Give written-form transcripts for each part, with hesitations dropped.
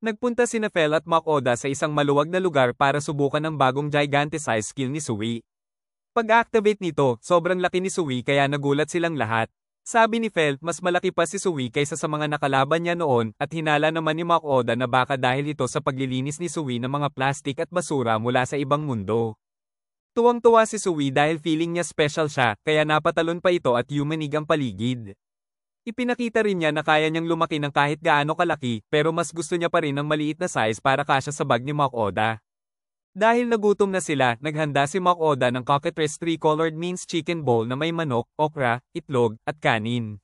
Nagpunta sina Fel at Makoda sa isang maluwag na lugar para subukan ang bagong Giganticize skill ni Sui. Pag-activate nito, sobrang laki ni Sui kaya nagulat silang lahat. Sabi ni Fel, mas malaki pa si Sui kaysa sa mga nakalaban niya noon at hinala naman ni Makoda na baka dahil ito sa paglilinis ni Sui ng mga plastik at basura mula sa ibang mundo. Tuwang-tuwa si Sui dahil feeling niya special siya kaya napatalon pa ito at yumanig ang paligid. Ipinakita rin niya na kaya niyang lumaki ng kahit gaano kalaki pero mas gusto niya pa rin ng maliit na size para kasya sa bag ni Makoda. Dahil nagutom na sila, naghanda si Makoda ng Cockatrice 3-colored minced chicken bowl na may manok, okra, itlog, at kanin.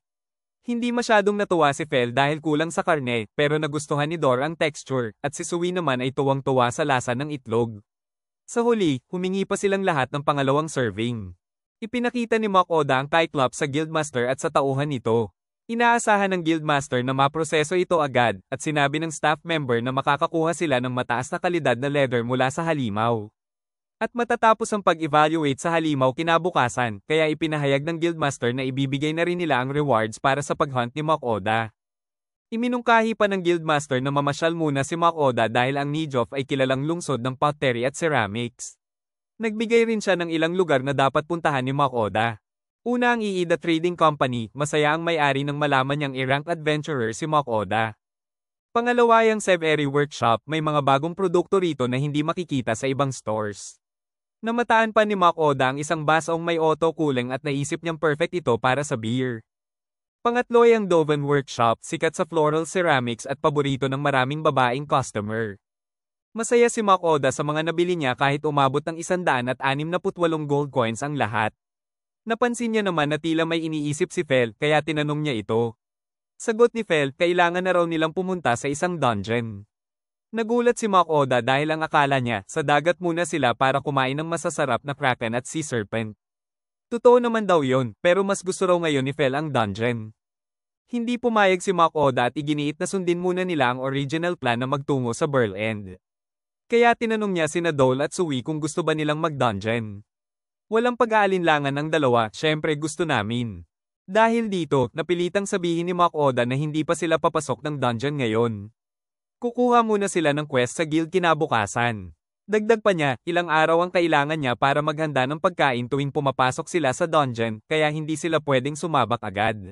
Hindi masyadong natuwa si Fel dahil kulang sa karne pero nagustuhan ni Dor ang texture at si Sui naman ay tuwang-tuwa sa lasa ng itlog. Sa huli, humingi pa silang lahat ng pangalawang serving. Ipinakita ni Makoda ang Cyclops sa Guildmaster at sa tauhan nito. Inaasahan ng Guildmaster na maproseso ito agad at sinabi ng staff member na makakakuha sila ng mataas na kalidad na leather mula sa halimaw. At matatapos ang pag-evaluate sa halimaw kinabukasan, kaya ipinahayag ng Guildmaster na ibibigay na rin nila ang rewards para sa pag-hunt ni Makoda. Iminungkahi pa ng Guildmaster na mamasyal muna si Makoda dahil ang Nijof ay kilalang lungsod ng pottery at ceramics. Nagbigay rin siya ng ilang lugar na dapat puntahan ni Makoda. Una ang Iida Trading Company, masaya ang may-ari ng malaman niyang i-rank adventurer si Makoda. Pangalawa ang Severi Workshop, may mga bagong produkto rito na hindi makikita sa ibang stores. Namataan pa ni Makoda ang isang basong may auto cooling at naisip niyang perfect ito para sa beer. Pangatlo ay ang Doven Workshop, sikat sa floral ceramics at paborito ng maraming babaeng customer. Masaya si Makoda sa mga nabili niya kahit umabot ng 168 gold coins ang lahat. Napansin niya naman na tila may iniisip si Fel kaya tinanong niya ito. Sagot ni Fel, kailangan na raw nilang pumunta sa isang dungeon. Nagulat si Makoda dahil ang akala niya, sa dagat muna sila para kumain ng masasarap na kraken at sea serpent. Totoo naman daw yon, pero mas gusto raw ngayon ni Fel ang dungeon. Hindi pumayag si Makoda at iginiit na sundin muna nila ang original plan na magtungo sa Burl End. Kaya tinanong niya sina Dole at Sui kung gusto ba nilang mag-dungeon. Walang pag-aalinlangan ng dalawa, syempre gusto namin. Dahil dito, napilitang sabihin ni Makoda na hindi pa sila papasok ng dungeon ngayon. Kukuha muna sila ng quest sa guild kinabukasan. Dagdag pa niya, ilang araw ang kailangan niya para maghanda ng pagkain tuwing pumapasok sila sa dungeon, kaya hindi sila pwedeng sumabak agad.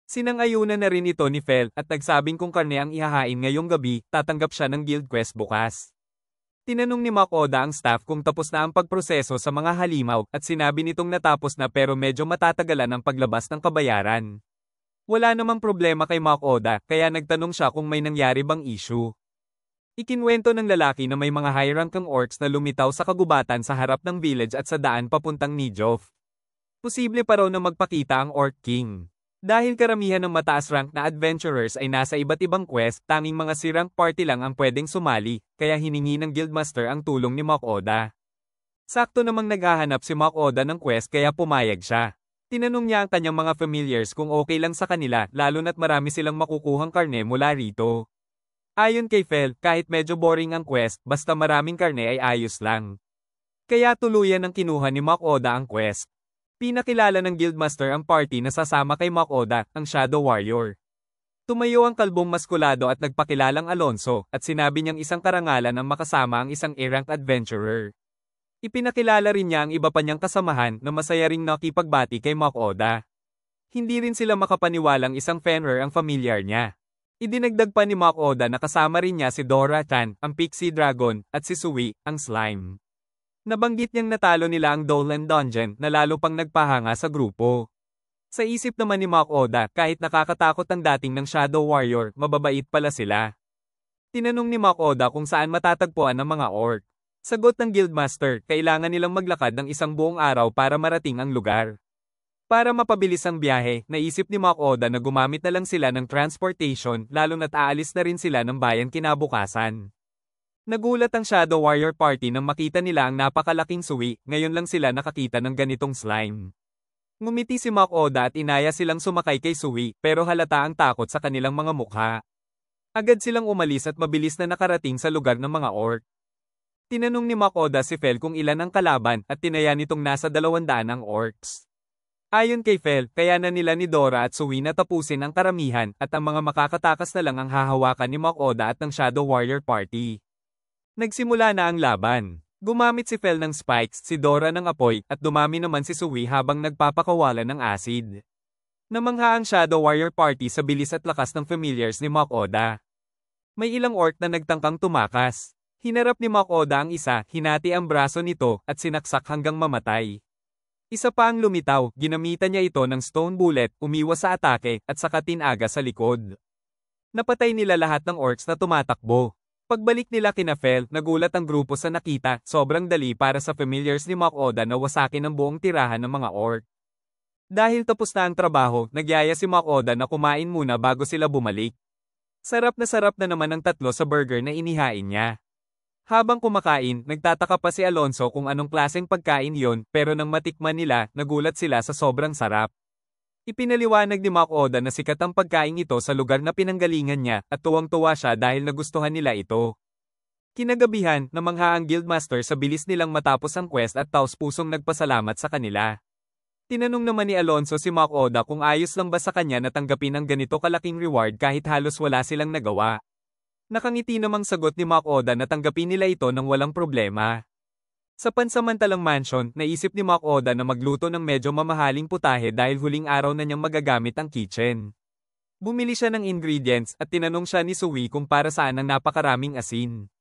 Sinang-ayunan na rin ito ni Fel at nagsabing kung karne ang ihahain ngayong gabi, tatanggap siya ng guild quest bukas. Tinanong ni Makoda ang staff kung tapos na ang pagproseso sa mga halimaw at sinabi nitong natapos na pero medyo matatagalan ang paglabas ng kabayaran. Wala namang problema kay Makoda kaya nagtanong siya kung may nangyari bang issue. Ikinwento ng lalaki na may mga high-ranking orcs na lumitaw sa kagubatan sa harap ng village at sa daan papuntang Nijof. Posible pa raw na magpakita ang Orc King. Dahil karamihan ng mataas rank na adventurers ay nasa iba't ibang quest, tanging mga C-rank party lang ang pwedeng sumali, kaya hiningi ng Guildmaster ang tulong ni Makoda. Sakto namang naghahanap si Makoda ng quest kaya pumayag siya. Tinanong niya ang kanyang mga familiars kung okay lang sa kanila lalo na't marami silang makukuhang karne mula rito. Ayon kay Fel, kahit medyo boring ang quest, basta maraming karne ay ayos lang. Kaya tuluyan ang kinuha ni Makoda ang quest. Pinakilala ng Guildmaster ang party na sasama kay Makoda, ang Shadow Warrior. Tumayo ang kalbong maskulado at nagpakilalang Alonso, at sinabi niyang isang karangalan ang makasama ang isang A-rank adventurer. Ipinakilala rin niya ang iba pa niyang kasamahan na masaya ring nakipagbati kay Makoda. Hindi rin sila makapaniwalang isang Fenrir ang familiar niya. Idinagdag pa ni Makoda na kasama rin niya si Dora Chan, ang Pixie Dragon, at si Sui, ang Slime. Nabanggit niyang natalo nila ang Dolan Dungeon na lalo pang nagpahanga sa grupo. Sa isip naman ni Makoda, kahit nakakatakot ang dating ng Shadow Warrior, mababait pala sila. Tinanong ni Makoda kung saan matatagpuan ang mga orc. Sagot ng Guildmaster, kailangan nilang maglakad ng isang buong araw para marating ang lugar. Para mapabilis ang biyahe, naisip ni Makoda na gumamit na lang sila ng transportation lalo na't aalis na rin sila ng bayan kinabukasan. Nagulat ang Shadow Warrior Party nang makita nila ang napakalaking Sui, ngayon lang sila nakakita ng ganitong slime. Ngumiti si Makoda at inaya silang sumakay kay Sui, pero halata ang takot sa kanilang mga mukha. Agad silang umalis at mabilis na nakarating sa lugar ng mga orc. Tinanong ni Makoda si Fel kung ilan ang kalaban at tinaya nitong nasa 200 ang orcs. Ayon kay Fel, kaya na nila ni Dora at Sui na tapusin ang karamihan at ang mga makakatakas na lang ang hahawakan ni Mach Oda at ng Shadow Warrior Party. Nagsimula na ang laban. Gumamit si Fel ng spikes, si Dora ng apoy, at dumami naman si Sui habang nagpapakawalan ng acid. Namangha ang Shadow Warrior Party sa bilis at lakas ng familiars ni Mach Oda. May ilang orc na nagtangkang tumakas. Hinarap ni Mach Oda ang isa, hinati ang braso nito, at sinaksak hanggang mamatay. Isa pa ang lumitaw, ginamitan niya ito ng stone bullet, umiwas sa atake, at saka tinaga sa likod. Napatay nila lahat ng orcs na tumatakbo. Pagbalik nila kina Fel, nagulat ang grupo sa nakita, sobrang dali para sa familiars ni Mach Oda na wasakin ang buong tirahan ng mga orc. Dahil tapos na ang trabaho, nagyaya si Mach Oda na kumain muna bago sila bumalik. Sarap na naman ang tatlo sa burger na inihain niya. Habang kumakain, nagtataka pa si Alonso kung anong klaseng pagkain yon, pero nang matikman nila, nagulat sila sa sobrang sarap. Ipinaliwanag ni Mach Oda na sikat ang pagkain ito sa lugar na pinanggalingan niya, at tuwang-tuwa siya dahil nagustuhan nila ito. Kinagabihan, namangha ang Guildmaster sa bilis nilang matapos ang quest at taos-pusong nagpasalamat sa kanila. Tinanong naman ni Alonso si Mach Oda kung ayos lang ba sa kanya na tanggapin ang ganito kalaking reward kahit halos wala silang nagawa. Nakangiti namang sagot ni Mach Oda na tanggapin nila ito nang walang problema. Sa pansamantalang mansion, naisip ni Mach Oda na magluto ng medyo mamahaling putahe dahil huling araw na niyang magagamit ang kitchen. Bumili siya ng ingredients at tinanong siya ni Sui kung para saan ang napakaraming asin.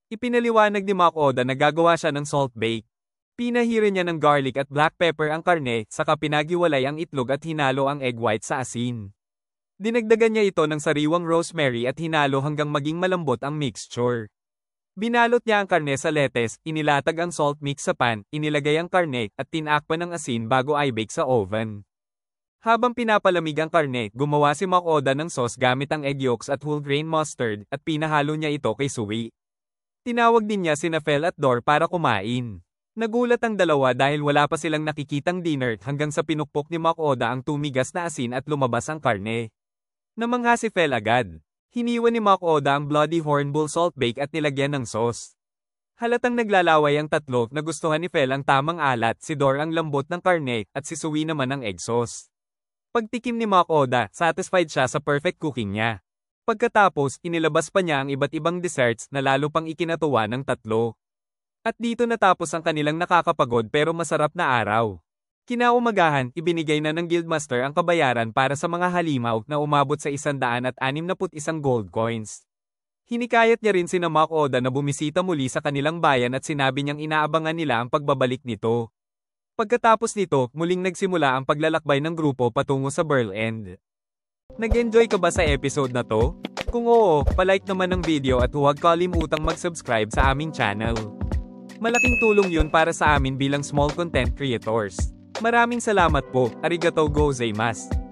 Ipinaliwanag ni Mach Oda na gagawa siya ng salt bake. Pinahira niya ng garlic at black pepper ang karne, saka pinagiwalay ang itlog at hinalo ang egg white sa asin. Dinagdagan niya ito ng sariwang rosemary at hinalo hanggang maging malambot ang mixture. Binalot niya ang karne sa lettuce, inilatag ang salt mix sa pan, inilagay ang karne, at tinakpan ng asin bago i-bake sa oven. Habang pinapalamig ang karne, gumawa si Mach Oda ng sauce gamit ang egg yolks at whole grain mustard, at pinahalo niya ito kay Sui. Tinawag din niya sina Fel at Dor para kumain. Nagulat ang dalawa dahil wala pa silang nakikitang dinner hanggang sa pinukpok ni Mach Oda ang tumigas na asin at lumabas ang karne. Namangha si Fel agad. Hiniwa ni Mach Oda ang Bloody Hornbull salt bake at nilagyan ng sauce. Halatang naglalaway ang tatlo, nagustuhan ni Fel ang tamang alat, si Dor ang lambot ng karne, at si Sui naman ang egg sauce. Pagtikim ni Mach Oda, satisfied siya sa perfect cooking niya. Pagkatapos, inilabas pa niya ang iba't ibang desserts na lalo pang ikinatuwa ng tatlo. At dito natapos ang kanilang nakakapagod pero masarap na araw. Kinaumagahan, ibinigay na ng Guildmaster ang kabayaran para sa mga halimaw na umabot sa 161 gold coins. Hinikayat niya rin sina Mach Oda na bumisita muli sa kanilang bayan at sinabi niyang inaabangan nila ang pagbabalik nito. Pagkatapos nito, muling nagsimula ang paglalakbay ng grupo patungo sa Burl End. Nag-enjoy ka ba sa episode na to? Kung oo, palike naman ng video at huwag kalimutang mag-subscribe sa aming channel. Malaking tulong yun para sa amin bilang small content creators. Maraming salamat po, arigatou gozaimasu.